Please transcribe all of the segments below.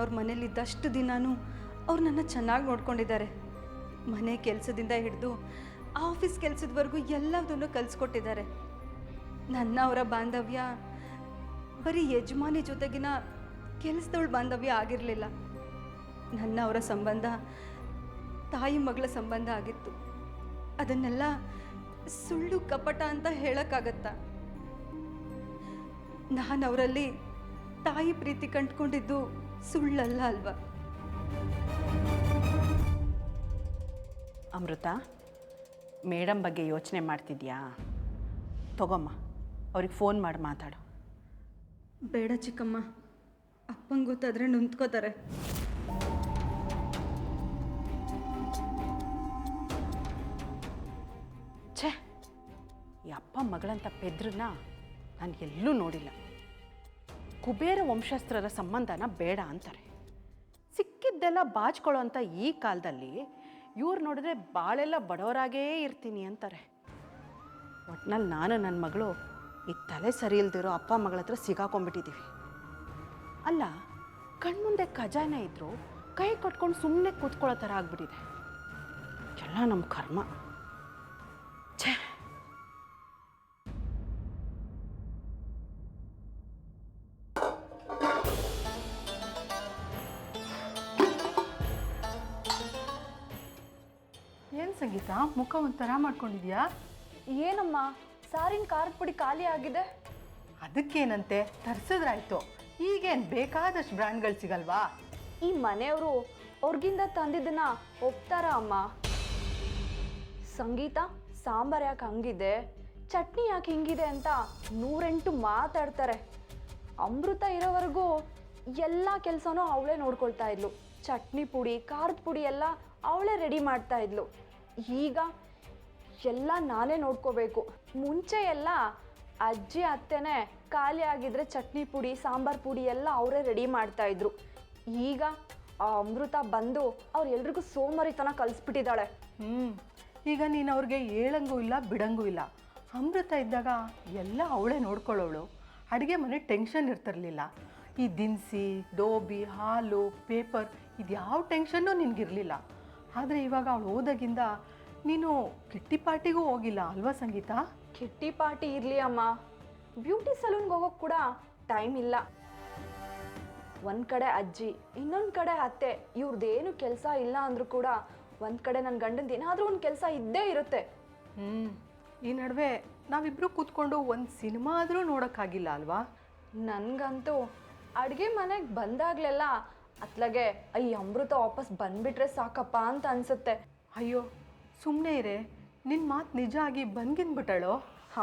ಅವ್ರ ಮನೇಲಿದ್ದಷ್ಟು ದಿನಾನೂ ಅವ್ರು ನನ್ನ ಚೆನ್ನಾಗಿ ನೋಡ್ಕೊಂಡಿದ್ದಾರೆ. ಮನೆ ಕೆಲಸದಿಂದ ಹಿಡಿದು ಆಫೀಸ್ ಕೆಲಸದವರೆಗೂ ಎಲ್ಲದನ್ನು ಕಲಿಸ್ಕೊಟ್ಟಿದ್ದಾರೆ. ನನ್ನ ಅವರ ಬಾಂಧವ್ಯ ಬರೀ ಯಜಮಾನಿ ಜೊತೆಗಿನ ಕೆಲಸದವಳ ಬಾಂಧವ್ಯ ಆಗಿರಲಿಲ್ಲ. ನನ್ನ ಅವರ ಸಂಬಂಧ ತಾಯಿ ಮಗಳ ಸಂಬಂಧ ಆಗಿತ್ತು. ಅದನ್ನೆಲ್ಲ ಸುಳ್ಳು ಕಪಟ ಅಂತ ಹೇಳೋಕ್ಕಾಗತ್ತಾ? ನಾನು ಅವರಲ್ಲಿ ತಾಯಿ ಪ್ರೀತಿ ಕಂಡುಕೊಂಡಿದ್ದು ಸುಳ್ಳಲ್ಲ ಅಲ್ವಾ? ಅಮೃತ, ಮೇಡಮ್ ಬಗ್ಗೆ ಯೋಚನೆ ಮಾಡ್ತಿದ್ಯಾ? ತಗೊಮ್ಮ, ಅವ್ರಿಗೆ ಫೋನ್ ಮಾಡಿ ಮಾತಾಡು. ಬೇಡ ಚಿಕ್ಕಮ್ಮ, ಅಪ್ಪಂಗೆ ಗೊತ್ತಾದರೆ ನೊಂದ್ಕೋತಾರೆ. ಛೇ, ಈ ಅಪ್ಪ ಮಗಳಂತ ಪೆದ್ರನ್ನ ನಾನು ಎಲ್ಲೂ ನೋಡಿಲ್ಲ. ಕುಬೇರ ವಂಶಸ್ಥರ ಸಂಬಂಧನ ಬೇಡ ಅಂತಾರೆ. ಸಿಕ್ಕಿದ್ದೆಲ್ಲ ಬಾಚ್ಕೊಳ್ಳೋ ಅಂಥ ಈ ಕಾಲದಲ್ಲಿ ಇವ್ರು ನೋಡಿದ್ರೆ ಭಾಳೆಲ್ಲ ಬಡವರಾಗೇ ಇರ್ತೀನಿ ಅಂತಾರೆ. ಒಟ್ನಲ್ಲಿ ನಾನು ನನ್ನ ಮಗಳು ಈ ತಲೆ ಸರಿ ಇಲ್ದಿರೋ ಅಪ್ಪ ಮಗಳ ಹತ್ರ ಸಿಗಾಕೊಂಡ್ಬಿಟ್ಟಿದ್ದೀವಿ. ಅಲ್ಲ, ಕಣ್ಮುಂದೆ ಖಜಾನೆ ಇದ್ದರೂ ಕೈ ಕಟ್ಕೊಂಡು ಸುಮ್ಮನೆ ಕೂತ್ಕೊಳ್ಳೋ ಥರ ಆಗ್ಬಿಟ್ಟಿದೆ. ಎಲ್ಲ ನಮ್ಮ ಕರ್ಮ. ಛೇ, ಏನು ಸಂಗೀತ, ಮುಖ ಒಂಥರ ಮಾಡ್ಕೊಂಡಿದ್ಯಾ? ಏನಮ್ಮ, ಸಾರಿನ ಖಾರದ ಪುಡಿ ಖಾಲಿ ಆಗಿದೆ. ಅದಕ್ಕೇನಂತೆ, ತರಿಸಿದ್ರಾಯ್ತು. ಈಗೇನು ಬೇಕಾದಷ್ಟು ಬ್ರ್ಯಾಂಡ್ಗಳು ಸಿಗಲ್ವಾ? ಈ ಮನೆಯವರು ಅವ್ರಿಗಿಂದ ತಂದಿದ್ದನ್ನ ಒಪ್ತಾರ ಅಮ್ಮ? ಸಂಗೀತ, ಸಾಂಬಾರು ಯಾಕೆ ಹಂಗಿದೆ, ಚಟ್ನಿ ಯಾಕೆ ಹಿಂಗಿದೆ ಅಂತ 108 ಮಾತಾಡ್ತಾರೆ. ಅಮೃತ ಇರೋವರೆಗೂ ಎಲ್ಲ ಕೆಲಸನೂ ಅವಳೇ ನೋಡ್ಕೊಳ್ತಾ ಇದ್ಲು. ಚಟ್ನಿ ಪುಡಿ, ಖಾರದ ಪುಡಿ ಎಲ್ಲ ಅವಳೇ ರೆಡಿ ಮಾಡ್ತಾ ಇದ್ಲು. ಈಗ ಎಲ್ಲ ನಾನೇ ನೋಡ್ಕೋಬೇಕು. ಮುಂಚೆ ಎಲ್ಲ ಅಜ್ಜಿ ಅತ್ತೆನೇ ಖಾಲಿ ಆಗಿದ್ರೆ ಚಟ್ನಿ ಪುಡಿ, ಸಾಂಬಾರು ಪುಡಿ ಎಲ್ಲ ಅವರೇ ರೆಡಿ ಮಾಡ್ತಾಯಿದ್ರು. ಈಗ ಆ ಅಮೃತ ಬಂದು ಅವ್ರೆಲ್ರಿಗೂ ಸೋಮಾರಿತನ ಕಲಿಸ್ಬಿಟ್ಟಿದ್ದಾಳೆ. ಈಗ ನೀನು ಅವ್ರಿಗೆ ಹೇಳಂಗೂ ಇಲ್ಲ, ಬಿಡಂಗೂ ಇಲ್ಲ. ಅಮೃತ ಇದ್ದಾಗ ಎಲ್ಲ ಅವಳೇ ನೋಡ್ಕೊಳ್ಳೋಳು. ಅಡುಗೆ ಮನೆ ಟೆನ್ಷನ್ ಇರ್ತಿರ್ಲಿಲ್ಲ. ಈ ದಿನಸಿ, ಡೋಬಿ, ಹಾಲು, ಪೇಪರ್ ಇದ್ಯಾವ ಟೆನ್ಷನ್ನು ನಿನಗಿರಲಿಲ್ಲ. ಆದರೆ ಇವಾಗ ಅವಳು ಹೋದಾಗಿಂದ ನೀನು ಕಿಟ್ಟಿ ಪಾರ್ಟಿಗೂ ಹೋಗಿಲ್ಲ ಅಲ್ವಾ ಸಂಗೀತ? ಕಿಟ್ಟಿ ಪಾರ್ಟಿ ಇರಲಿ ಅಮ್ಮ, ಬ್ಯೂಟಿ ಸಲೂನ್ಗೆ ಹೋಗೋಕೆ ಕೂಡ ಟೈಮ್ ಇಲ್ಲ. ಒಂದು ಕಡೆ ಅಜ್ಜಿ, ಇನ್ನೊಂದು ಕಡೆ ಅತ್ತೆ, ಇವ್ರದ್ದೇನು ಕೆಲಸ ಇಲ್ಲ ಅಂದರೂ ಕೂಡ ಒಂದು ಕಡೆ ನನ್ನ ಗಂಡಂದು ಏನಾದರೂ ಒಂದು ಕೆಲಸ ಇದ್ದೇ ಇರುತ್ತೆ. ಈ ನಡುವೆ ನಾವಿಬ್ಬರು ಕೂತ್ಕೊಂಡು ಒಂದು ಸಿನಿಮಾ ಆದರೂ ನೋಡೋಕ್ಕಾಗಿಲ್ಲ ಅಲ್ವಾ? ನನಗಂತೂ ಅಡುಗೆ ಮನೆಗೆ ಬಂದಾಗಲೆಲ್ಲ ಅತ್ಲಾಗೆ ಈ ಅಮೃತ ವಾಪಸ್ ಬಂದುಬಿಟ್ರೆ ಸಾಕಪ್ಪ ಅಂತ ಅನಿಸುತ್ತೆ. ಅಯ್ಯೋ ಸುಮ್ಮನೆ ಇರೇ, ನಿನ್ನ ಮಾತು ನಿಜ ಆಗಿ ಬಂದ್ಗಿನ್ಬಿಟ್ಟಳೋ?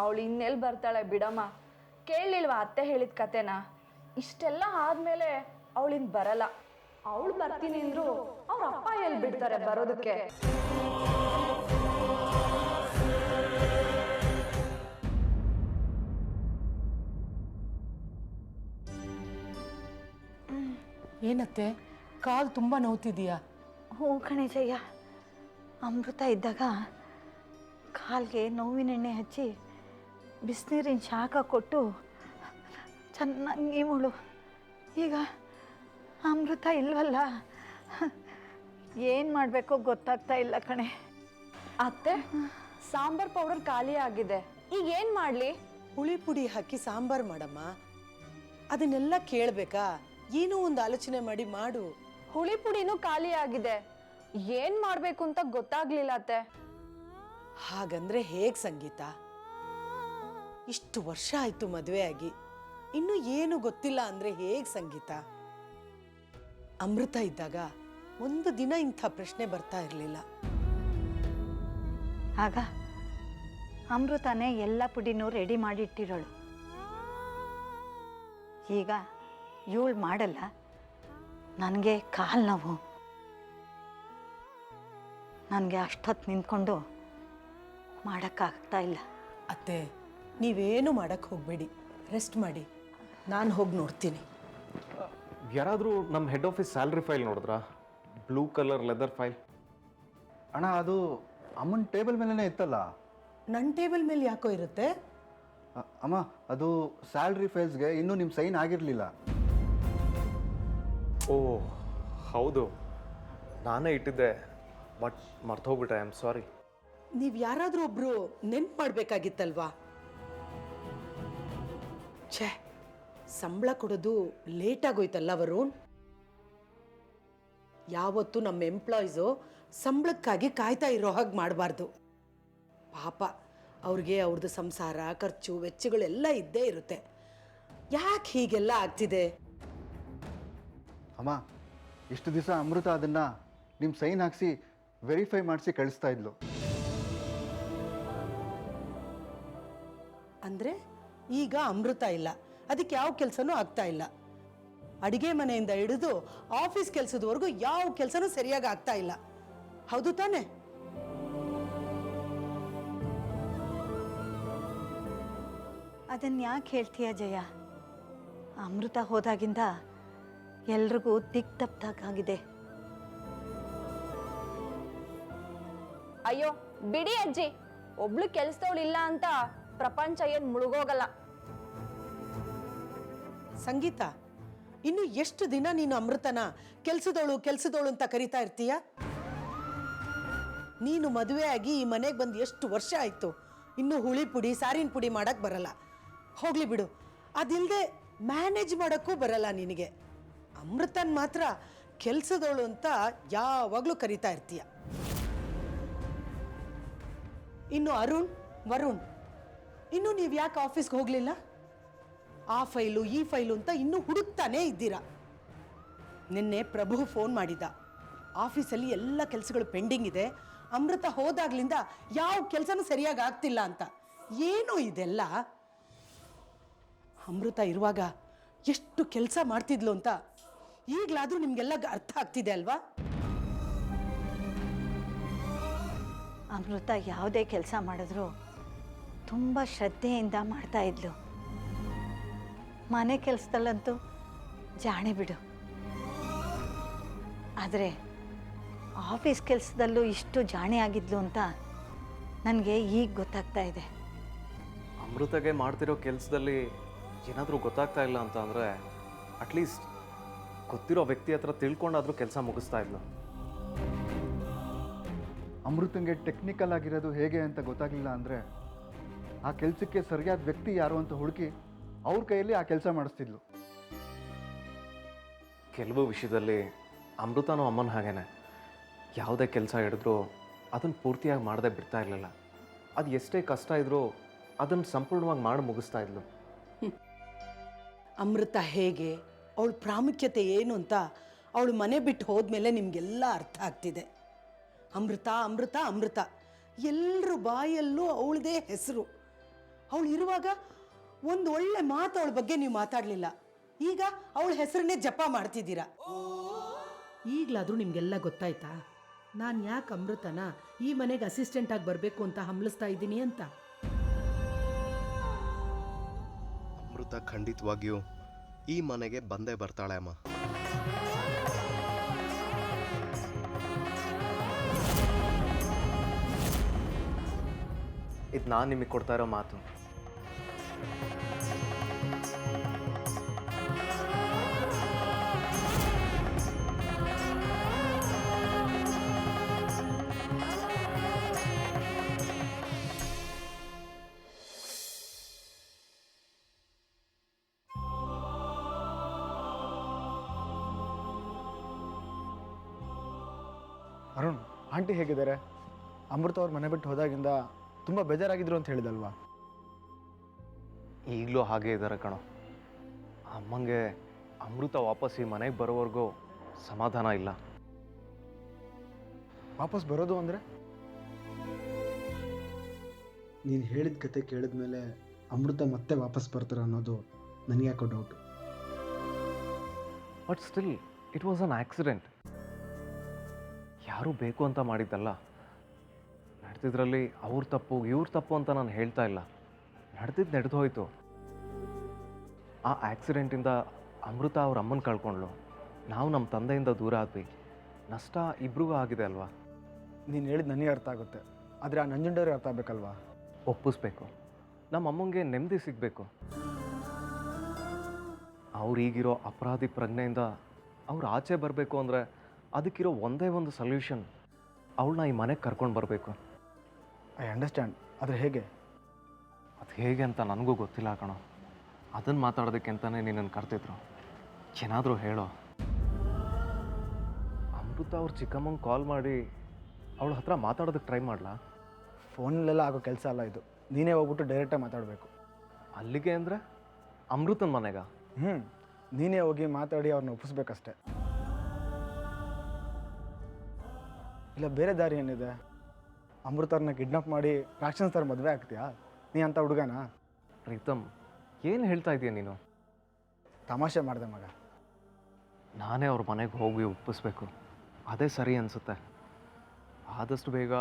ಅವಳು ಇನ್ನೆಲ್ಲಿ ಬರ್ತಾಳೆ ಬಿಡಮ್ಮ. ಕೇಳಲಿಲ್ವಾ ಅತ್ತೆ ಹೇಳಿದ ಕತೆನ? ಇಷ್ಟೆಲ್ಲ ಆದಮೇಲೆ ಅವಳಿಂದ ಬರಲ್ಲ. ಅವಳು ಬರ್ತೀನಿ ಅಂದ್ರು ಅವ್ರ ಅಪ್ಪ ಎಲ್ಲಿ ಬಿಡ್ತಾರೆ ಬರೋದಕ್ಕೆ? ಏನತ್ತೆ, ಕಾಲು ತುಂಬ ನೋವ್ತಿದೀಯಾ? ಹ್ಞೂ ಕಣೇಶಯ್ಯ, ಅಮೃತ ಇದ್ದಾಗ ಕಾಲಿಗೆ ನೋವಿನ ಎಣ್ಣೆ ಹಚ್ಚಿ ಬಿಸಿನೀರಿನ ಶಾಖ ಕೊಟ್ಟು ಚೆನ್ನಾಗಿ ಮುಳು. ಈಗ ಅಮೃತ ಇಲ್ವಲ್ಲ, ಏನು ಮಾಡಬೇಕೋ ಗೊತ್ತಾಗ್ತಾ ಇಲ್ಲ ಕಣೆ. ಅತ್ತೆ, ಸಾಂಬಾರ್ ಪೌಡರ್ ಖಾಲಿ ಆಗಿದೆ, ಈಗ ಏನು ಮಾಡಲಿ? ಹುಳಿ ಪುಡಿ ಹಾಕಿ ಸಾಂಬಾರು ಮಾಡಮ್ಮ. ಅದನ್ನೆಲ್ಲ ಕೇಳಬೇಕಾ? ಏನೋ ಒಂದು ಆಲೋಚನೆ ಮಾಡಿ ಮಾಡು. ಹುಳಿ ಪುಡಿನೂ ಖಾಲಿ ಆಗಿದೆ, ಏನು ಮಾಡಬೇಕು ಅಂತ ಗೊತ್ತಾಗ್ಲಿಲ್ಲ ಅತ್ತೆ. ಹಾಗಂದ್ರೆ ಹೇಗೆ ಸಂಗೀತ? ಇಷ್ಟು ವರ್ಷ ಆಯ್ತು ಮದುವೆ ಆಗಿ, ಇನ್ನು ಏನು ಗೊತ್ತಿಲ್ಲ ಅಂದ್ರೆ ಹೇಗೆ ಸಂಗೀತ? ಅಮೃತ ಇದ್ದಾಗ ಒಂದು ದಿನ ಇಂಥ ಪ್ರಶ್ನೆ ಬರ್ತಾ ಇರಲಿಲ್ಲ. ಆಗ ಅಮೃತನೇ ಎಲ್ಲ ಪುಡಿನೂ ರೆಡಿ ಮಾಡಿಟ್ಟಿರೋಳು. ಈಗ ಇವಳು ಮಾಡಲ್ಲ, ನನಗೆ ಕಾಲು ನೋವು. ನನಗೆ ಅಷ್ಟೊತ್ತು ನಿಂತ್ಕೊಂಡು ಮಾಡೋಕ್ಕಾಗ್ತಾ ಇಲ್ಲ. ಅತ್ತೆ, ನೀವೇನು ಮಾಡಕ್ಕೆ ಹೋಗಬೇಡಿ, ರೆಸ್ಟ್ ಮಾಡಿ. ನಾನು ಹೋಗಿ ನೋಡ್ತೀನಿ. ಯಾರಾದರೂ ನಮ್ಮ ಹೆಡ್ ಆಫೀಸ್ ಸ್ಯಾಲ್ರಿ ಫೈಲ್ ನೋಡಿದ್ರಾ? Blue colour leather file. ಅಣ್ಣ, ಅದು ಅಮ್ಮನ ಟೇಬಲ್ ಮೇಲೇ ಇತ್ತಲ್ಲ. ನನ್ನ ಟೇಬಲ್ ಮೇಲೆ ಯಾಕೋ ಇರುತ್ತೆ? ಅಮ್ಮ, ಅದು ಸ್ಯಾಲ್ರಿ ಫೈಲ್ಸ್ಗೆ ಇನ್ನೂ ನಿಮ್ಮ ಸೈನ್ ಆಗಿರಲಿಲ್ಲ. ಓ ಹೌದು, ನಾನೇ ಇಟ್ಟಿದ್ದೆ, ಬಟ್ ಮರ್ತೋಗ್ಬಿಟ್ಟೆ. I am sorry. ನೀವು ಯಾರಾದರೂ ಒಬ್ರು ನೆನ್ಪು ಮಾಡಬೇಕಾಗಿತ್ತಲ್ವಾ? ಛೇ, ಸಂಬಳ ಕೊಡೋದು ಲೇಟ್ ಆಗೋಯ್ತಲ್ಲ ವರುಣ್. ಯಾವತ್ತೂ ನಮ್ಮ ಎಂಪ್ಲಾಯೀಸು ಸಂಬಳಕ್ಕಾಗಿ ಕಾಯ್ತಾ ಇರೋ ಹಾಗೆ ಮಾಡಬಾರ್ದು. ಪಾಪ ಅವ್ರಿಗೆ ಅವ್ರದ್ದು ಸಂಸಾರ, ಖರ್ಚು ವೆಚ್ಚಗಳೆಲ್ಲ ಇದ್ದೇ ಇರುತ್ತೆ. ಯಾಕೆ ಹೀಗೆಲ್ಲ ಆಗ್ತಿದೆ? ಅಮ್ಮ, ಇಷ್ಟು ದಿವಸ ಅಮೃತ ಅದನ್ನು ನಿಮ್ಮ ಸೈನ್ ಹಾಕಿಸಿ ವೆರಿಫೈ ಮಾಡಿಸಿ ಕಳಿಸ್ತಾ ಇದ್ಲು. ಅಂದರೆ ಈಗ ಅಮೃತ ಇಲ್ಲ, ಅದಕ್ಕೆ ಯಾವ ಕೆಲಸನೂ ಆಗ್ತಾ ಇಲ್ಲ. ಅಡಿಗೆ ಮನೆಯಿಂದ ಹಿಡಿದು ಆಫೀಸ್ ಕೆಲಸದವರೆಗೂ ಯಾವ ಕೆಲಸನೂ ಸರಿಯಾಗಿ ಆಗ್ತಾ ಇಲ್ಲ. ಹೌದು ತಾನೆ? ಅದನ್ನು ಯಾಕೆ ಹೇಳ್ತೀಯ ಜಯ? ಅಮೃತ ಹೋದಾಗಿಂದ ಎಲ್ರಿಗೂ ದಿಕ್ ತಪ್ಪಾಗಿದೆ. ಅಯ್ಯೋ ಬಿಡಿ ಅಜ್ಜಿ, ಒಬ್ಳು ಕೆಲ್ಸದವಳಿಲ್ಲ ಅಂತ ಪ್ರಪಂಚ ಏನ್ ಮುಳುಗೋಗಲ್ಲ. ಸಂಗೀತ, ಇನ್ನು ಎಷ್ಟು ದಿನ ನೀನು ಅಮೃತನ ಕೆಲ್ಸದವಳು ಅಂತ ಕರಿತಾ ಇರ್ತೀಯ? ನೀನು ಮದುವೆ ಆಗಿ ಈ ಮನೆಗೆ ಬಂದು ಎಷ್ಟು ವರ್ಷ ಆಯ್ತು, ಇನ್ನು ಹುಳಿ ಪುಡಿ ಸಾರಿನ ಪುಡಿ ಮಾಡಕ್ ಬರಲ್ಲ. ಹೋಗ್ಲಿ ಬಿಡು, ಅದಿಲ್ಲದೆ ಮ್ಯಾನೇಜ್ ಮಾಡೋಕ್ಕೂ ಬರಲ್ಲ ನಿನಗೆ. ಅಮೃತನ್ ಮಾತ್ರ ಕೆಲ್ಸದವಳು ಅಂತ ಯಾವಾಗಲೂ ಕರಿತಾ ಇರ್ತೀಯ. ಇನ್ನು ವರುಣ್, ಇನ್ನು ನೀವು ಯಾಕೆ ಆಫೀಸ್ಗೆ ಹೋಗಲಿಲ್ಲ? ಆ ಫೈಲು ಈ ಫೈಲು ಅಂತ ಇನ್ನೂ ಹುಡುಕ್ತಾನೇ ಇದ್ದೀರಾ. ನಿನ್ನೆ ಪ್ರಭು ಫೋನ್ ಮಾಡಿದ್ದ, ಆಫೀಸಲ್ಲಿ ಎಲ್ಲ ಕೆಲಸಗಳು ಪೆಂಡಿಂಗ್ ಇದೆ, ಅಮೃತ ಹೋದಾಗ್ಲಿಂದ ಯಾವ ಕೆಲಸನೂ ಸರಿಯಾಗಿ ಆಗ್ತಿಲ್ಲ ಅಂತ. ಏನು ಇದೆಲ್ಲ? ಅಮೃತ ಇರುವಾಗ ಎಷ್ಟು ಕೆಲಸ ಮಾಡ್ತಿದ್ಲು ಅಂತ ಈಗಲಾದರೂ ನಿಮಗೆಲ್ಲ ಅರ್ಥ ಆಗ್ತಿದೆ ಅಲ್ವಾ? ಅಮೃತ ಯಾವುದೇ ಕೆಲಸ ಮಾಡಿದ್ರೂ ತುಂಬ ಶ್ರದ್ಧೆಯಿಂದ ಮಾಡ್ತಾ ಇದ್ಲು. ಮನೆ ಕೆಲಸದಲ್ಲಂತೂ ಜಾಣೆ ಬಿಡು. ಆದರೆ ಆಫೀಸ್ ಕೆಲಸದಲ್ಲೂ ಇಷ್ಟು ಜಾಣೆ ಆಗಿದ್ಲು ಅಂತ ನನಗೆ ಈಗ ಗೊತ್ತಾಗ್ತಾ ಇದೆ. ಅಮೃತಗೆ ಮಾಡ್ತಿರೋ ಕೆಲಸದಲ್ಲಿ ಏನಾದರೂ ಗೊತ್ತಾಗ್ತಾ ಇಲ್ಲ ಅಂತ ಅಂದರೆ ಅಟ್ಲೀಸ್ಟ್ ಗೊತ್ತಿರೋ ವ್ಯಕ್ತಿ ಹತ್ರ ತಿಳ್ಕೊಂಡಾದರೂ ಕೆಲಸ ಮುಗಿಸ್ತಾ ಇದ್ಲು. ಅಮೃತಂಗೆ ಟೆಕ್ನಿಕಲ್ ಆಗಿರೋದು ಹೇಗೆ ಅಂತ ಗೊತ್ತಾಗಲಿಲ್ಲ ಅಂದರೆ ಆ ಕೆಲಸಕ್ಕೆ ಸರಿಯಾದ ವ್ಯಕ್ತಿ ಯಾರು ಅಂತ ಹುಡುಕಿ ಅವ್ರ ಕೈಯಲ್ಲಿ ಆ ಕೆಲಸ ಮಾಡಿಸ್ತಿದ್ಲು. ಕೆಲವು ವಿಷಯದಲ್ಲಿ ಅಮೃತನೂ ಅಮ್ಮನ ಹಾಗೇನೆ, ಯಾವುದೇ ಕೆಲಸ ಹಿಡಿದ್ರೂ ಅದನ್ನು ಪೂರ್ತಿಯಾಗಿ ಮಾಡದೆ ಬಿಡ್ತಾ ಇರಲಿಲ್ಲ. ಅದು ಎಷ್ಟೇ ಕಷ್ಟ ಇದ್ರೂ ಅದನ್ನು ಸಂಪೂರ್ಣವಾಗಿ ಮಾಡಿ ಮುಗಿಸ್ತಾ ಇದ್ಲು. ಅಮೃತ ಹೇಗೆ, ಅವಳ ಪ್ರಾಮುಖ್ಯತೆ ಏನು ಅಂತ ಅವಳು ಮನೆ ಬಿಟ್ಟು ಹೋದ್ಮೇಲೆ ನಿಮಗೆಲ್ಲ ಅರ್ಥ ಆಗ್ತಿದೆ. ಅಮೃತ ಅಮೃತ ಅಮೃತ, ಎಲ್ಲರ ಬಾಯಲ್ಲೂ ಅವಳದೇ ಹೆಸರು. ಅವಳು ಇರುವಾಗ ಒಂದು ಒಳ್ಳೆ ಮಾತು ಅವಳ ಬಗ್ಗೆ ನೀವು ಮಾತಾಡಲಿಲ್ಲ. ಈಗ ಅವಳ ಹೆಸರನ್ನೇ ಜಪ ಮಾಡ್ತಿದ್ದೀರಾ. ಈಗಲಾದರೂ ನಿಮಗೆಲ್ಲ ಗೊತ್ತಾಯ್ತಾ ನಾನು ಯಾಕೆ ಅಮೃತನ ಈ ಮನೆಗೆ ಅಸಿಸ್ಟೆಂಟಾಗಿ ಬರಬೇಕು ಅಂತ ಹಂಬಲಿಸ್ತಾ ಇದ್ದೀನಿ ಅಂತ? ಅಮೃತ ಖಂಡಿತವಾಗಿಯೂ ಈ ಮನೆಗೆ ಬಂದೇ ಬರ್ತಾಳೆ ಅಮ್ಮ. ಇದು ನಾನು ನಿಮಗೆ ಕೊಡ್ತಾ ಇರೋ ಮಾತು. ಅರುಣ್, ಆಂಟಿ ಹೇಗಿದ್ದಾರೆ? ಅಮೃತ ಅವ್ರ ಮನೆ ಬಿಟ್ಟು ಹೋದಾಗಿಂದ ತುಂಬ ಬೇಜಾರಾಗಿದ್ರು ಅಂತ ಹೇಳಿದಲ್ವಾ? ಈಗಲೂ ಹಾಗೆ ಇದ್ದಾರೆ ಕಣೋ. ಅಮ್ಮಂಗೆ ಅಮೃತ ವಾಪಸ್ ಈ ಮನೆಗೆ ಬರೋವರೆಗೂ ಸಮಾಧಾನ ಇಲ್ಲ. ವಾಪಸ್ ಬರೋದು ಅಂದರೆ? ನೀನು ಹೇಳಿದ ಕತೆ ಕೇಳಿದ ಮೇಲೆ ಅಮೃತ ಮತ್ತೆ ವಾಪಸ್ ಬರ್ತಾರೆ ಅನ್ನೋದು ನನಗೆ ಯಾಕೋ doubt. But still it was an accident. ಯಾರೂ ಬೇಕು ಅಂತ ಮಾಡಿದ್ದಲ್ಲ. ನಡೆದಿದ್ರಲ್ಲಿ ಅವ್ರ ತಪ್ಪು ಇವ್ರ ತಪ್ಪು ಅಂತ ನಾನು ಹೇಳ್ತಾ ಇಲ್ಲ. ನಡೆದು ಹೋಯ್ತು. ಆ ಆಕ್ಸಿಡೆಂಟಿಂದ ಅಮೃತ ಅವ್ರ ಅಮ್ಮನ ಕಳ್ಕೊಂಡ್ಲು, ನಾವು ನಮ್ಮ ತಂದೆಯಿಂದ ದೂರ ಆದ್ವಿ. ನಷ್ಟ ಇಬ್ರಿಗೂ ಆಗಿದೆ ಅಲ್ವಾ? ನೀನು ಹೇಳಿದ ನನಗೆ ಅರ್ಥ ಆಗುತ್ತೆ, ಆದರೆ ಆ ನಂಜುಂಡವ್ರಿಗೆ ಅರ್ಥ ಆಗಬೇಕಲ್ವಾ? ಒಪ್ಪಿಸ್ಬೇಕು. ನಮ್ಮ ಅಮ್ಮಂಗೆ ನೆಮ್ಮದಿ ಸಿಗಬೇಕು. ಅವ್ರೀಗಿರೋ ಅಪರಾಧಿ ಪ್ರಜ್ಞೆಯಿಂದ ಅವ್ರು ಆಚೆ ಬರಬೇಕು ಅಂದರೆ ಅದಕ್ಕಿರೋ ಒಂದೇ ಒಂದು ಸೊಲ್ಯೂಷನ್, ಅವಳನ್ನ ಈ ಮನೆಗೆ ಕರ್ಕೊಂಡು ಬರಬೇಕು. ಐ ಅಂಡರ್ಸ್ಟ್ಯಾಂಡ್, ಆದರೆ ಹೇಗೆ? ಅದು ಹೇಗೆ ಅಂತ ನನಗೂ ಗೊತ್ತಿಲ್ಲ ಕಣೋ. ಅದನ್ನು ಮಾತಾಡೋದಕ್ಕೆ ಅಂತಲೇ ನಿನ್ನನ್ನು ಕರ್ತಿದ್ರು. ಏನಾದರೂ ಹೇಳೋ. ಅಮೃತ ಅವ್ರ ಚಿಕ್ಕಮ್ಮಂಗೆ ಕಾಲ್ ಮಾಡಿ ಅವಳ ಹತ್ರ ಮಾತಾಡೋದಕ್ಕೆ ಟ್ರೈ ಮಾಡಲಾ? ಫೋನಲ್ಲೆಲ್ಲ ಆಗೋ ಕೆಲಸ ಅಲ್ಲ ಇದು. ನೀನೇ ಹೋಗ್ಬಿಟ್ಟು ಡೈರೆಕ್ಟಾಗಿ ಮಾತಾಡಬೇಕು. ಅಲ್ಲಿಗೆ ಅಂದರೆ ಅಮೃತನ ಮನೆಗ? ನೀನೇ ಹೋಗಿ ಮಾತಾಡಿ ಅವ್ರನ್ನ ಒಪ್ಪಿಸ್ಬೇಕಷ್ಟೆ. ಇಲ್ಲ ಬೇರೆ ದಾರಿ ಏನಿದೆ? ಅಮೃತವ್ರನ್ನ ಕಿಡ್ನಾಪ್ ಮಾಡಿ ರಾಕ್ಷಸ ಥರ ಮದುವೆ ಆಗ್ತೀಯಾ? ನೀ ಅಂತ ಹುಡುಗನಾ? ಪ್ರೀತಮ್, ಏನು ಹೇಳ್ತಾ ಇದೀಯ ನೀನು? ತಮಾಷೆ ಮಾಡಿದೆ ಮಗ. ನಾನೇ ಅವ್ರ ಮನೆಗೆ ಹೋಗಿ ಒಪ್ಪಿಸ್ಬೇಕು, ಅದೇ ಸರಿ ಅನಿಸುತ್ತೆ. ಆದಷ್ಟು ಬೇಗ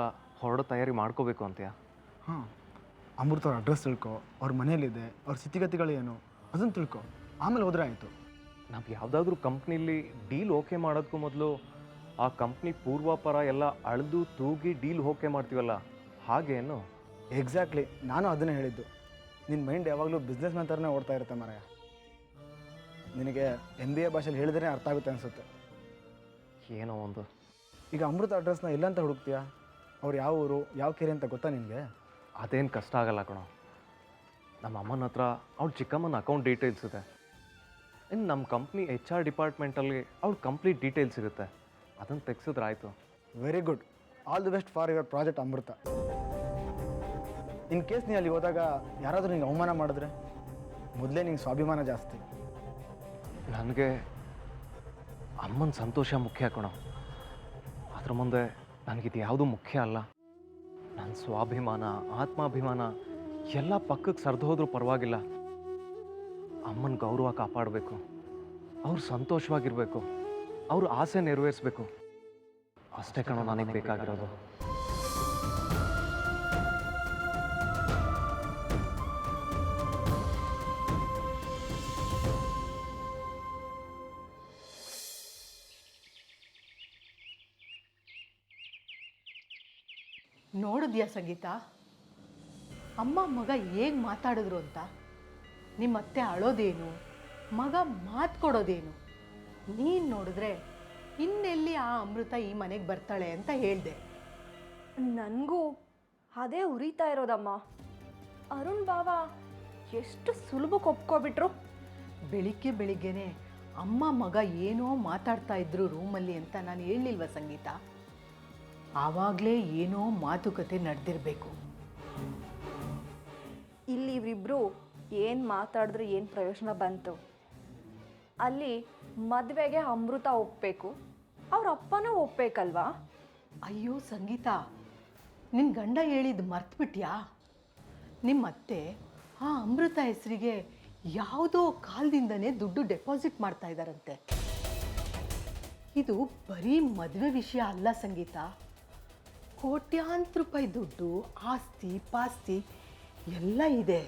ಹೊರಡೋ ತಯಾರಿ ಮಾಡ್ಕೋಬೇಕು ಅಂತೀಯ? ಹಾಂ, ಅಮೃತವ್ರ ಅಡ್ರೆಸ್ ತಿಳ್ಕೊ, ಅವ್ರ ಮನೇಲಿದೆ, ಅವ್ರ ಸ್ಥಿತಿಗತಿಗಳು ಏನು ಅದನ್ನು ತಿಳ್ಕೊ, ಆಮೇಲೆ ಹೋದ್ರೆ ಆಯಿತು. ನಾವು ಯಾವುದಾದ್ರೂ ಕಂಪ್ನಿಲಿ ಡೀಲ್ ಓಕೆ ಮಾಡೋದಕ್ಕೂ ಮೊದಲು ಆ ಕಂಪ್ನಿ ಪೂರ್ವಾಪರ ಎಲ್ಲ ಅಳೆದು ತೂಗಿ ಡೀಲ್ ಓಕೆ ಮಾಡ್ತೀವಲ್ಲ, ಹಾಗೇನು? ಎಕ್ಸಾಕ್ಟ್ಲಿ, ನಾನು ಅದನ್ನೇ ಹೇಳಿದ್ದು. ನಿನ್ನ ಮೈಂಡ್ ಯಾವಾಗಲೂ ಬಿಸ್ನೆಸ್ ಮ್ಯಾನ್ ಥರನೇ ಓಡ್ತಾ ಇರುತ್ತೆ ಮರ. ನಿನಗೆ MBA ಭಾಷೆಲಿ ಹೇಳಿದ್ರೆ ಅರ್ಥ ಆಗುತ್ತೆ ಅನಿಸುತ್ತೆ. ಏನೋ ಒಂದು. ಈಗ ಅಮೃತ ಅಡ್ರೆಸ್ನ ಎಲ್ಲಂತ ಹುಡುಕ್ತೀಯಾ? ಅವ್ರು ಯಾವ ಊರು, ಯಾವ ಕೆರೆ ಅಂತ ಗೊತ್ತಾ ನಿನಗೆ? ಅದೇನು ಕಷ್ಟ ಆಗಲ್ಲ ಕಣೋ. ನಮ್ಮ ಅಮ್ಮನ ಹತ್ರ ಅವ್ಳ ಚಿಕ್ಕಮ್ಮನ ಅಕೌಂಟ್ ಡೀಟೇಲ್ಸ್ ಇದೆ. ಇನ್ನು ನಮ್ಮ ಕಂಪ್ನಿ HR ಡಿಪಾರ್ಟ್ಮೆಂಟಲ್ಲಿ ಅವ್ಳ ಕಂಪ್ಲೀಟ್ ಡೀಟೇಲ್ಸ್ ಇರುತ್ತೆ. ಅದನ್ನು ತೆಗ್ಸಿದ್ರೆ ಆಯಿತು. Very good, all the best for your project Amrita. In case ನೀ ಅಲ್ಲಿ ಹೋದಾಗ ಯಾರಾದರೂ ನಿಂಗೆ ಅವಮಾನ ಮಾಡಿದ್ರೆ ಮೊದಲೇ ನಿಂಗೆ ಸ್ವಾಭಿಮಾನ ಜಾಸ್ತಿ. ನನಗೆ ಅಮ್ಮನ ಸಂತೋಷ ಮುಖ್ಯ ಕಣೋ. ಅದ್ರ ಮುಂದೆ ನನಗಿದು ಯಾವುದೂ ಮುಖ್ಯ ಅಲ್ಲ. ನನ್ನ ಸ್ವಾಭಿಮಾನ, ಆತ್ಮಾಭಿಮಾನ ಎಲ್ಲ ಪಕ್ಕಕ್ಕೆ ಸರಿದು ಹೋದ್ರೂ ಪರವಾಗಿಲ್ಲ. ಅಮ್ಮನ ಗೌರವ ಕಾಪಾಡಬೇಕು, ಅವ್ರು ಸಂತೋಷವಾಗಿರಬೇಕು, ಅವ್ರ ಆಸೆ ನೆರವೇರಿಸ್ಬೇಕು. ಅಷ್ಟೇ ಕಣೋ ನನಗೆ ಬೇಕಾಗಿರೋದು. ನೋಡಿದ್ಯಾ ಸಂಗೀತ, ಅಮ್ಮ ಮಗ ಹೇಗೆ ಮಾತಾಡಿದ್ರು ಅಂತ? ನಿಮ್ಮ ಅತ್ತೆ ಅಳೋದೇನು, ಮಗ ಮಾತು ಕೊಡೋದೇನು? ನೀನು ನೋಡಿದ್ರೆ ಇನ್ನೆಲ್ಲಿ ಆ ಅಮೃತ ಈ ಮನೆಗೆ ಬರ್ತಾಳೆ ಅಂತ ಹೇಳಿದೆ. ನನಗೂ ಅದೇ ಉರಿತಾ ಇರೋದಮ್ಮ. ಅರುಣ್ ಬಾವ ಎಷ್ಟು ಸುಲಭಕ್ಕೆ ಒಪ್ಕೊಬಿಟ್ರು. ಬೆಳಿಗ್ಗೆನೆ ಅಮ್ಮ ಮಗ ಏನೋ ಮಾತಾಡ್ತಾ ಇದ್ರು ರೂಮಲ್ಲಿ ಅಂತ ನಾನು ಹೇಳಲಿಲ್ವ ಸಂಗೀತ? ಆವಾಗಲೇ ಏನೋ ಮಾತುಕತೆ ನಡೆದಿರಬೇಕು. ಇಲ್ಲಿ ಇವರಿಬ್ರು ಏನು ಮಾತಾಡಿದ್ರೆ ಏನು ಪ್ರಯೋಜನ ಬಂತು? ಅಲ್ಲಿ ಮದುವೆಗೆ ಅಮೃತ ಒಪ್ಪಬೇಕು, ಅವ್ರ ಅಪ್ಪನೂ ಒಪ್ಪಬೇಕಲ್ವಾ? ಅಯ್ಯೋ ಸಂಗೀತ, ನಿನ್ನ ಗಂಡ ಹೇಳಿದ್ದು ಮರ್ತ್ಬಿಟ್ಯಾ? ನಿಮ್ಮ ಅತ್ತೆ ಆ ಅಮೃತ ಹೆಸರಿಗೆ ಯಾವುದೋ ಕಾಲದಿಂದನೇ ದುಡ್ಡು ಡೆಪಾಸಿಟ್ ಮಾಡ್ತಾ ಇದ್ದಾರಂತೆ. ಇದು ಬರೀ ಮದುವೆ ವಿಷಯ ಅಲ್ಲ ಸಂಗೀತ, ಕೋಟ್ಯಾಂತರ ರೂಪಾಯಿ ದುಡ್ಡು, ಆಸ್ತಿ ಪಾಸ್ತಿ ಎಲ್ಲ ಇದೆ.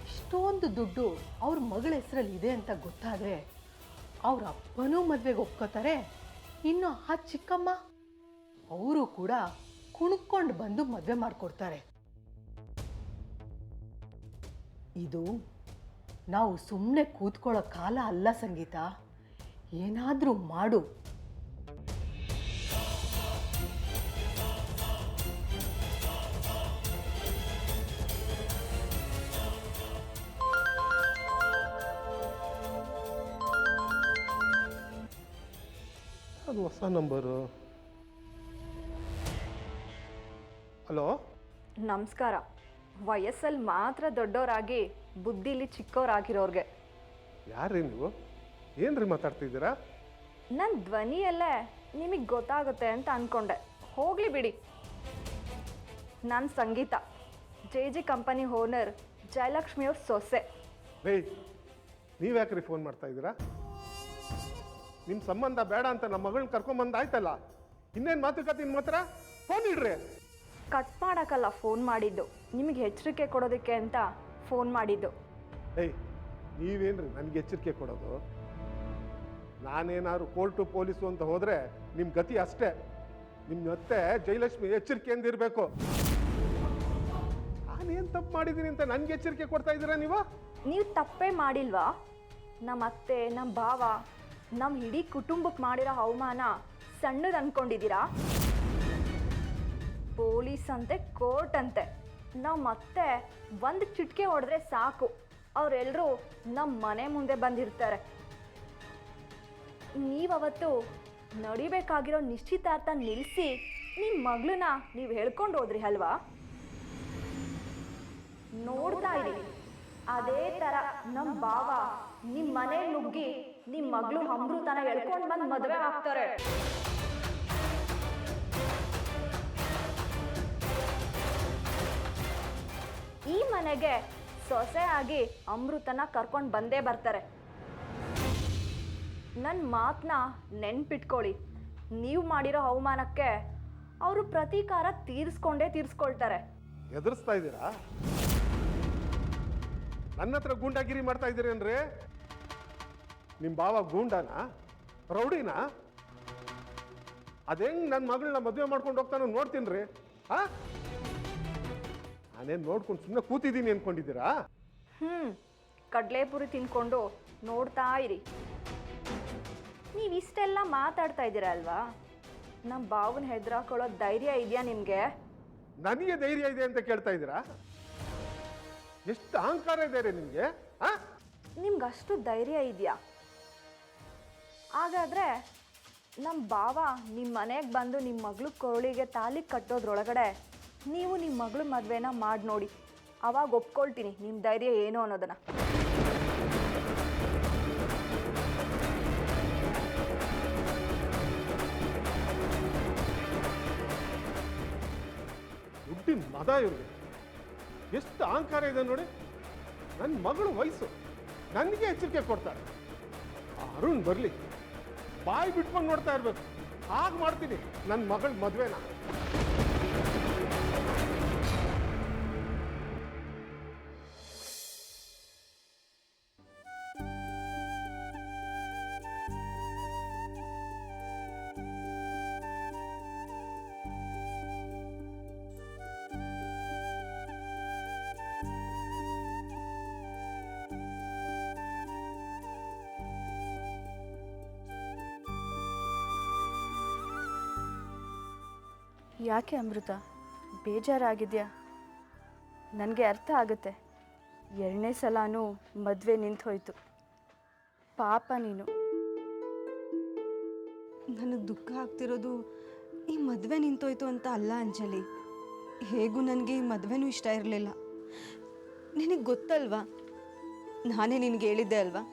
ಇಷ್ಟೊಂದು ದುಡ್ಡು ಅವ್ರ ಮಗಳ ಹೆಸರಲ್ಲಿ ಇದೆ ಅಂತ ಗೊತ್ತಾದರೆ ಅವ್ರ ಅಪ್ಪನೂ ಮದುವೆಗೆ ಒಪ್ಕೋತಾರೆ. ಇನ್ನು ಆ ಚಿಕ್ಕಮ್ಮ ಅವರು ಕೂಡ ಕುಣ್ಕೊಂಡು ಬಂದು ಮದುವೆ ಮಾಡಿಕೊಡ್ತಾರೆ. ಇದು ನಾವು ಸುಮ್ಮನೆ ಕೂತ್ಕೊಳ್ಳೋ ಕಾಲ ಅಲ್ಲ ಸಂಗೀತ, ಏನಾದರೂ ಮಾಡು. ಅದು ಹೊಸ ನಂಬರು. ಹಲೋ, ನಮಸ್ಕಾರ. ವಯಸ್ಸಲ್ಲಿ ಮಾತ್ರ ದೊಡ್ಡವರಾಗಿ ಬುದ್ಧಿಲಿ ಚಿಕ್ಕವರಾಗಿರೋರ್ಗೆ. ಯಾರ್ರೀ ನೀವು? ಏನ್ರಿ ಮಾತಾಡ್ತಿದ್ದೀರಾ? ನನ್ನ ಧ್ವನಿಯಲ್ಲೇ ನಿಮಗೆ ಗೊತ್ತಾಗುತ್ತೆ ಅಂತ ಅಂದ್ಕೊಂಡೆ. ಹೋಗಲಿ ಬಿಡಿ. ನಾನು ಸಂಗೀತ, JJ ಕಂಪನಿ ಓನರ್ ಜಯಲಕ್ಷ್ಮಿಯವ್ರ ಸೊಸೆ. ರೇ, ನೀವ್ಯಾಕ್ರಿ ಫೋನ್ ಮಾಡ್ತಾ ಇದ್ದೀರಾ? ನಿಮ್ಮ ಸಂಬಂಧ ಬೇಡ ಅಂತ ನಮ್ಮ ಮಗಳನ್ನ ಕರ್ಕೊಂಬಂದು ಆಯ್ತಲ್ಲ, ಇನ್ನೇನು ಮಾತುಕತೆ ನಿಮ್ಮ ಹತ್ರ? ಫೋನ್ ಇಡ್ರಿ. ಕಟ್ ಮಾಡೋಕ್ಕಲ್ಲ ಫೋನ್ ಮಾಡಿದ್ದು, ನಿಮಗೆ ಎಚ್ಚರಿಕೆ ಕೊಡೋದಕ್ಕೆ ಅಂತ ಫೋನ್ ಮಾಡಿದ್ದು. ಏಯ್, ನೀವೇನ್ರಿ ನನಗೆ ಎಚ್ಚರಿಕೆ ಕೊಡೋದು? ನಾನೇನಾದ್ರು ಕೋರ್ಟು ಪೊಲೀಸು ಅಂತ ಹೋದರೆ ನಿಮ್ಮ ಗತಿ ಅಷ್ಟೇ. ನಿಮ್ಮ ಅತ್ತೆ ಜಯಲಕ್ಷ್ಮಿ ಎಚ್ಚರಿಕೆಯಿಂದ ಇರಬೇಕು. ನಾನೇನು ತಪ್ಪು ಮಾಡಿದ್ದೀನಿ ಅಂತ ನನಗೆ ಎಚ್ಚರಿಕೆ ಕೊಡ್ತಾ ಇದ್ದೀರಾ ನೀವು? ನೀವು ತಪ್ಪೇ ಮಾಡಿಲ್ವಾ? ನಮ್ಮ ಅತ್ತೆ ನಮ್ಮ ಭಾವ ನಮ್ಮ ಇಡೀ ಕುಟುಂಬಕ್ಕೆ ಮಾಡಿರೋ ಅವಮಾನ ಸಣ್ಣದು ಅಂದ್ಕೊಂಡಿದ್ದೀರಾ? ಪೊಲೀಸ್ ಅಂತೆ, ಕೋರ್ಟ್ ಅಂತೆ. ನಮ್ಮ ಅತ್ತೆ ಒಂದು ಚಿಟಿಕೆ ಹೊಡೆದ್ರೆ ಸಾಕು, ಅವರೆಲ್ಲರೂ ನಮ್ಮ ಮನೆ ಮುಂದೆ ಬಂದಿರ್ತಾರೆ. ನೀವವತ್ತು ನಡಿಬೇಕಾಗಿರೋ ನಿಶ್ಚಿತಾರ್ಥ ನಿಲ್ಲಿಸಿ ನಿಮ್ಮ ಮಗಳನ್ನ ನೀವು ಹೇಳ್ಕೊಂಡು ಹೋದ್ರಿ ಅಲ್ವಾ? ನೋಡ್ತಾ ಇರಿ, ಅದೇ ಥರ ನಮ್ಮ ಭಾವ ನಿಮ್ಮ ಮನೆ ನುಗ್ಗಿ ನಿಮ್ಮ ಮಗಳು ಅಮೃತನ ಎಳ್ಕೊಂಡು ಬಂದು ಮದುವೆ ಆಗ್ತಾರೆ. ಈ ಮನೆಗೆ ಸೊಸೆ ಆಗಿ ಅಮೃತನ ಕರ್ಕೊಂಡು ಬಂದೇ ಬರ್ತಾರೆ. ನನ್ನ ಮಾತನ್ನ ನೆನ್ಪಿಟ್ಕೊಳ್ಳಿ. ನೀವು ಮಾಡಿರೋ ಅವಮಾನಕ್ಕೆ ಅವರು ಪ್ರತೀಕಾರ ತೀರಿಸ್ಕೊಳ್ತಾರೆ. ಎದುರಿಸ್ತಾ ಇದ್ದೀರಾ? ನನ್ನ ಹತ್ರ ಗೂಂಡಾಗಿರಿ ಮಾಡ್ತಾ ಇದ್ದೀರಿ ಅಂದ್ರೆ ನಿಮ್ಮ ಭಾವ ಗೂಂಡಾನ, ರೌಡಿನ? ಅದೇಂಗ್ ನನ್ನ ಮಗಳನ್ನ ಮದುವೆ ಮಾಡ್ಕೊಂಡು ಹೋಗ್ತಾನೋ ನೋಡ್ತೀನಿ ರೀ. ನಾನೇನು ನೋಡ್ಕೊಂಡು ಸುಮ್ಮನೆ ಕೂತಿದ್ದೀನಿ ಅನ್ಕೊಂಡಿದ್ದೀರಾ? ಕಡಲೆಪುರಿ ತಿನ್ಕೊಂಡು ನೋಡ್ತಾ ಇರಿ. ನೀವಿಷ್ಟೆಲ್ಲ ಮಾತಾಡ್ತಾ ಇದ್ದೀರಾ ಅಲ್ವಾ? ನಮ್ಮ ಭಾವನ ಹೆದರಾಕೊಳ್ಳೋ ಧೈರ್ಯ ಇದೆಯಾ ನಿಮಗೆ? ನನಗೆ ಧೈರ್ಯ ಇದೆ ಅಂತ ಕೇಳ್ತಾ ಇದ್ದೀರಾ? ಎಷ್ಟು ಅಹಂಕಾರ ಇದೆ ರೀ ನಿಮಗೆ? ನಿಮ್ಗೆ ಅಷ್ಟು ಧೈರ್ಯ ಇದೆಯಾ? ಹಾಗಾದರೆ ನಮ್ಮ ಭಾವ ನಿಮ್ಮ ಮನೆಗೆ ಬಂದು ನಿಮ್ಮ ಮಗಳು ಕೊರಳಿಗೆ ತಾಲಿ ಕಟ್ಟೋದ್ರೊಳಗಡೆ ನೀವು ನಿಮ್ಮ ಮಗಳು ಮದುವೆನ ಮಾಡಿ ನೋಡಿ. ಆವಾಗ ಒಪ್ಕೊಳ್ತೀನಿ ನಿಮ್ಮ ಧೈರ್ಯ ಏನು ಅನ್ನೋದನ್ನು. ದುಡ್ಡಿನ ಮದ ಇವ್ರಿಗೆ ಎಷ್ಟು ಅಹಂಕಾರ ಇದೆ ನೋಡಿ. ನನ್ನ ಮಗಳು ವಯಸ್ಸು, ನನಗೆ ಎಚ್ಚರಿಕೆ ಕೊಡ್ತಾರೆ. ಅರುಣ್ ಬರಲಿ, ಬಾಯಿ ಬಿಟ್ಕೊಂಡು ನೋಡ್ತಾ ಇರ್ಬೇಕು. ಹಾಗೆ ಮಾಡ್ತೀನಿ ನನ್ನ ಮಗಳ ಮದುವೆನ. ಯಾಕೆ ಅಮೃತ, ಬೇಜಾರಾಗಿದೆಯಾ? ನನಗೆ ಅರ್ಥ ಆಗುತ್ತೆ. 2ನೇ ಸಲನೂ ಮದುವೆ ನಿಂತು ಹೋಯ್ತು. ಪಾಪ ನೀನು. ನನಗೆ ದುಃಖ ಆಗ್ತಿರೋದು ಈ ಮದುವೆ ನಿಂತೋಯ್ತು ಅಂತ ಅಲ್ಲ ಅಂಜಲಿ. ಹೇಗೂ ನನಗೆ ಈ ಮದುವೆನೂ ಇಷ್ಟ ಇರಲಿಲ್ಲ. ನಿನಗೆ ಗೊತ್ತಲ್ವಾ, ನಾನೇ ನಿನಗೆ ಹೇಳಿದ್ದೆ ಅಲ್ವಾ,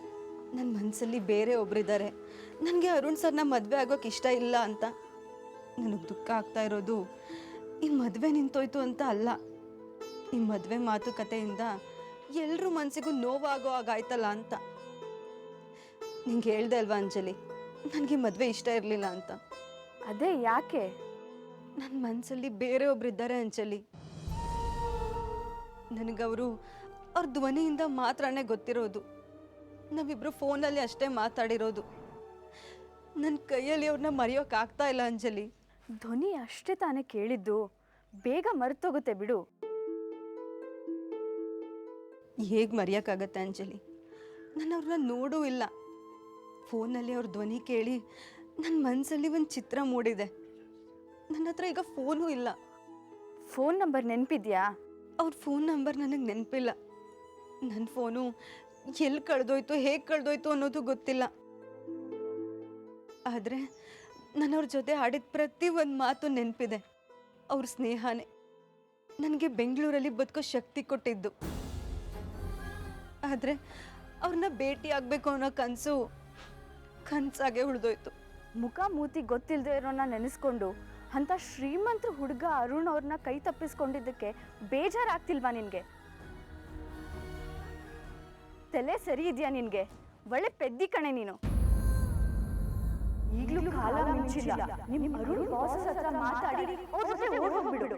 ನನ್ನ ಮನಸ್ಸಲ್ಲಿ ಬೇರೆ ಒಬ್ಬರಿದ್ದಾರೆ, ನನಗೆ ಅರುಣ್ ಸರ್ನ ಮದುವೆ ಆಗೋಕ್ಕೆ ಇಷ್ಟ ಇಲ್ಲ ಅಂತ. ನನಗೆ ದುಃಖ ಆಗ್ತಾ ಇರೋದು ಈ ಮದುವೆ ನಿಂತೋಯ್ತು ಅಂತ ಅಲ್ಲ, ಈ ಮದುವೆ ಮಾತುಕತೆಯಿಂದ ಎಲ್ಲರ ಮನಸ್ಸಿಗೂ ನೋವಾಗೋ ಹಾಗಾಯ್ತಲ್ಲ ಅಂತ. ನಿಂಗೆ ಹೇಳ್ದೆ ಅಲ್ವಾ ಅಂಜಲಿ, ನನಗೆ ಮದುವೆ ಇಷ್ಟ ಇರಲಿಲ್ಲ ಅಂತ. ಅದೇ ಯಾಕೆ? ನನ್ನ ಮನಸ್ಸಲ್ಲಿ ಬೇರೆ ಒಬ್ಬರಿದ್ದಾರೆ ಅಂಜಲಿ. ನನಗವರು ಅವ್ರ ಧ್ವನಿಯಿಂದ ಮಾತ್ರನೇ ಗೊತ್ತಿರೋದು. ನಾವಿಬ್ಬರು ಫೋನಲ್ಲಿ ಅಷ್ಟೇ ಮಾತಾಡಿರೋದು. ನನ್ನ ಕೈಯಲ್ಲಿ ಅವ್ರನ್ನ ಮರೆಯೋಕ್ಕಾಗ್ತಾ ಇಲ್ಲ ಅಂಜಲಿ. ಧ್ವನಿ ಅಷ್ಟೇ ತಾನೇ ಕೇಳಿದ್ದು, ಬೇಗ ಮರೆತೋಗುತ್ತೆ ಬಿಡು. ಹೇಗೆ ಮರೆಯೋಕ್ಕಾಗತ್ತೆ ಅಂಜಲಿ? ನಾನು ಅವ್ರನ್ನ ನೋಡೂ ಇಲ್ಲ. ಫೋನಲ್ಲಿ ಅವ್ರ ಧ್ವನಿ ಕೇಳಿ ನನ್ನ ಮನಸ್ಸಲ್ಲಿ ಒಂದು ಚಿತ್ರ ಮೂಡಿದೆ. ನನ್ನ ಹತ್ರ ಈಗ ಫೋನೂ ಇಲ್ಲ. ಫೋನ್ ನಂಬರ್ ನೆನಪಿದ್ಯಾ? ಅವ್ರ ಫೋನ್ ನಂಬರ್ ನನಗೆ ನೆನಪಿಲ್ಲ. ನನ್ನ ಫೋನು ಎಲ್ಲಿ ಕಳೆದೋಯ್ತು, ಹೇಗೆ ಕಳೆದೋಯ್ತು ಅನ್ನೋದು ಗೊತ್ತಿಲ್ಲ. ಆದರೆ ನಾನು ಅವ್ರ ಜೊತೆ ಆಡಿದ ಪ್ರತಿಯೊಂದು ಮಾತು ನೆನಪಿದೆ. ಅವ್ರ ಸ್ನೇಹನೇ ನನಗೆ ಬೆಂಗಳೂರಲ್ಲಿ ಬದುಕೋ ಶಕ್ತಿ ಕೊಟ್ಟಿದ್ದು. ಆದರೆ ಅವ್ರನ್ನ ಭೇಟಿ ಆಗಬೇಕು ಅನ್ನೋ ಕನಸಾಗೆ ಉಳಿದೋಯ್ತು. ಮುಖ ಮೂತಿ ಗೊತ್ತಿಲ್ಲದೆ ಇರೋನ್ನ ನೆನೆಸ್ಕೊಂಡು ಅಂಥ ಶ್ರೀಮಂತರ ಹುಡುಗ ಅರುಣ್ ಅವ್ರನ್ನ ಕೈ ತಪ್ಪಿಸ್ಕೊಂಡಿದ್ದಕ್ಕೆ ಬೇಜಾರಾಗ್ತಿಲ್ವಾ ನಿನಗೆ? ತಲೆ ಸರಿ ಇದೆಯಾ ನಿನಗೆ? ಒಳ್ಳೆ ಪೆದ್ದಿ ಕಣೆ ನೀನು. ಈಗಲೂ ಕಾಲ ಮಿಂಚಿಲ್ಲ. ನಿಮ್ಮ ಅರುಣ್ ಬಾಸಸ್ ಹತ್ರ ಮಾತಾಡಿ ಅವ್ರ ಜೊತೆ ಓಡ್ ಹೋಗ್ಬಿಡು.